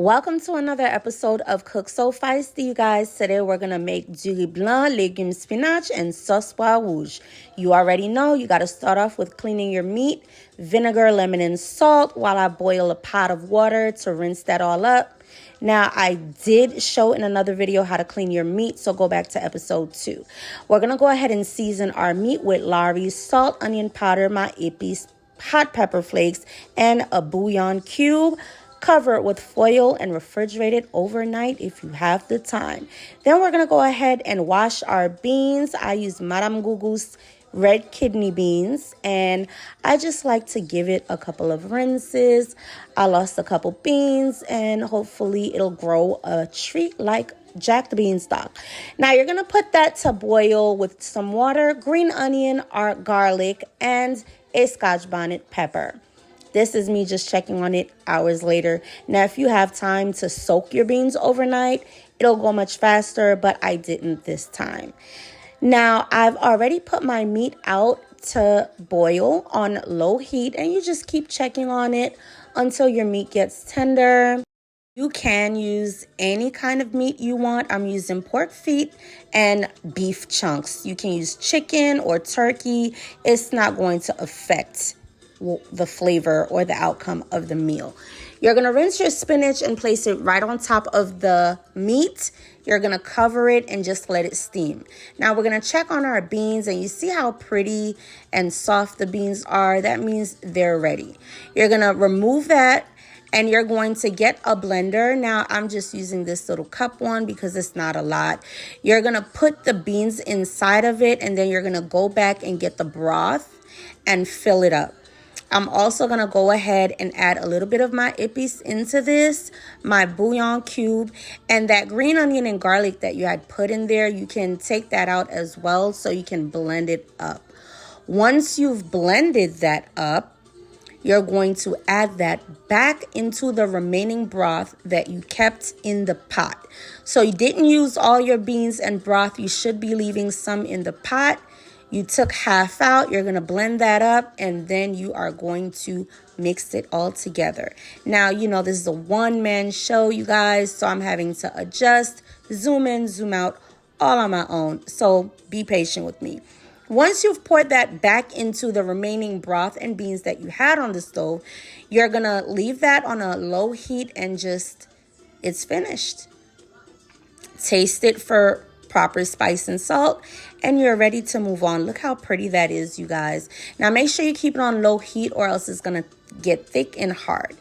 Welcome to another episode of Cook So Feisty, you guys. Today we're going to make du riz blanc, legume, spinach, and sauce pois rouge. You already know you got to start off with cleaning your meat, vinegar, lemon, and salt while I boil a pot of water to rinse that all up. Now, I did show in another video how to clean your meat, so go back to episode 2. We're going to go ahead and season our meat with Lawry's salt, onion powder, my épices, hot pepper flakes, and a bouillon cube. Cover it with foil and refrigerate it overnight if you have the time. Then we're going to go ahead and wash our beans. I use Madame Gugu's red kidney beans, and I just like to give it a couple of rinses. I lost a couple beans, and hopefully it'll grow a treat like Jack the Beanstalk. Now you're going to put that to boil with some water, green onion, or garlic, and a Scotch bonnet pepper. This is me just checking on it hours later. Now, if you have time to soak your beans overnight, it'll go much faster, but I didn't this time. Now, I've already put my meat out to boil on low heat, and you just keep checking on it until your meat gets tender. You can use any kind of meat you want. I'm using pork feet and beef chunks. You can use chicken or turkey. It's not going to affect the flavor or the outcome of the meal. You're going to rinse your spinach and place it right on top of the meat. You're going to cover it and just let it steam. Now we're going to check on our beans, and you see how pretty and soft the beans are. That means they're ready. You're going to remove that, and you're going to get a blender. Now I'm just using this little cup one because it's not a lot. You're going to put the beans inside of it, and then you're going to go back and get the broth and fill it up. I'm also going to go ahead and add a little bit of my épices into this, my bouillon cube, and that green onion and garlic that you had put in there. You can take that out as well so you can blend it up. Once you've blended that up, you're going to add that back into the remaining broth that you kept in the pot. So you didn't use all your beans and broth. You should be leaving some in the pot. You took half out, you're going to blend that up, and then you are going to mix it all together. Now, you know, this is a one-man show, you guys, so I'm having to adjust, zoom in, zoom out, all on my own. So be patient with me. Once you've poured that back into the remaining broth and beans that you had on the stove, you're going to leave that on a low heat and just, it's finished. Taste it for proper spice and salt, and you're ready to move on. Look how pretty that is, you guys. Now make sure you keep it on low heat or else it's gonna get thick and hard.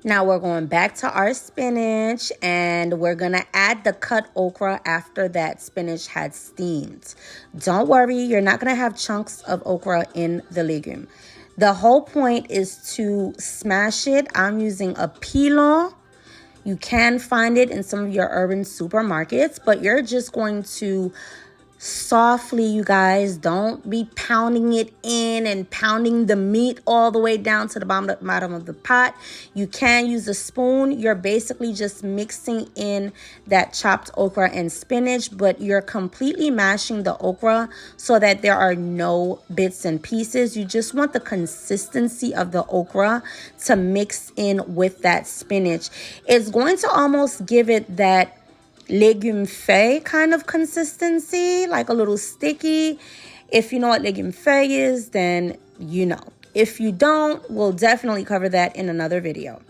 Now we're going back to our spinach, and we're gonna add the cut okra after that spinach had steamed. Don't worry, you're not gonna have chunks of okra in the legume. The whole point is to smash it. I'm using a pilon. You can find it in some of your urban supermarkets, but you're just going to softly, you guys, don't be pounding it in and pounding the meat all the way down to the bottom of the pot. You can use a spoon. You're basically just mixing in that chopped okra and spinach, but you're completely mashing the okra so that there are no bits and pieces. You just want the consistency of the okra to mix in with that spinach. It's going to almost give it that legume feuille kind of consistency, like a little sticky. If you know what legume feuille is, then you know. If you don't, we'll definitely cover that in another video.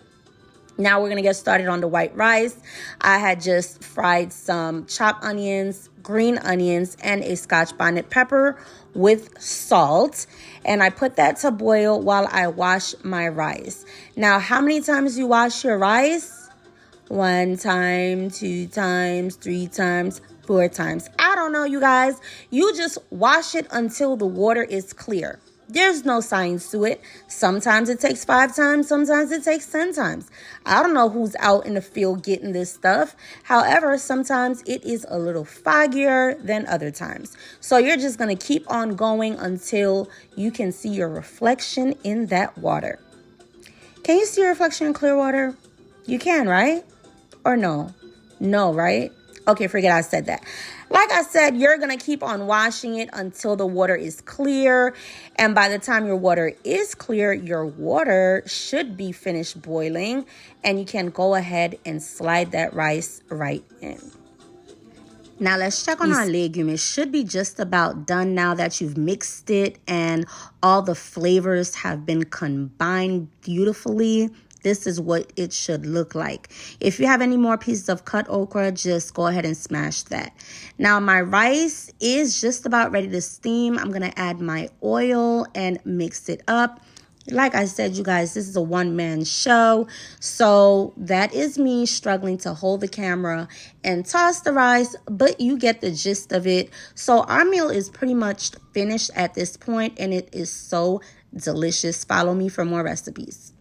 Now we're going to get started on the white rice. I had just fried some chopped onions, green onions, and a Scotch bonnet pepper with salt. And I put that to boil while I wash my rice. Now, how many times you wash your rice? 1 time, 2 times, 3 times, 4 times. I don't know, you guys. You just wash it until the water is clear. There's no science to it. Sometimes it takes 5 times. Sometimes it takes 10 times. I don't know who's out in the field getting this stuff. However, sometimes it is a little foggier than other times. So you're just going to keep on going until you can see your reflection in that water. Can you see your reflection in clear water? You can, right? Or no? No, right? Okay, forget I said that. Like I said, you're going to keep on washing it until the water is clear. And by the time your water is clear, your water should be finished boiling. And you can go ahead and slide that rice right in. Now let's check on our legume. It should be just about done now that you've mixed it and all the flavors have been combined beautifully. This is what it should look like. If you have any more pieces of cut okra, just go ahead and smash that. Now my rice is just about ready to steam. I'm going to add my oil and mix it up. Like I said, you guys, this is a one-man show. So that is me struggling to hold the camera and toss the rice, but you get the gist of it. So our meal is pretty much finished at this point, and it is so delicious. Follow me for more recipes.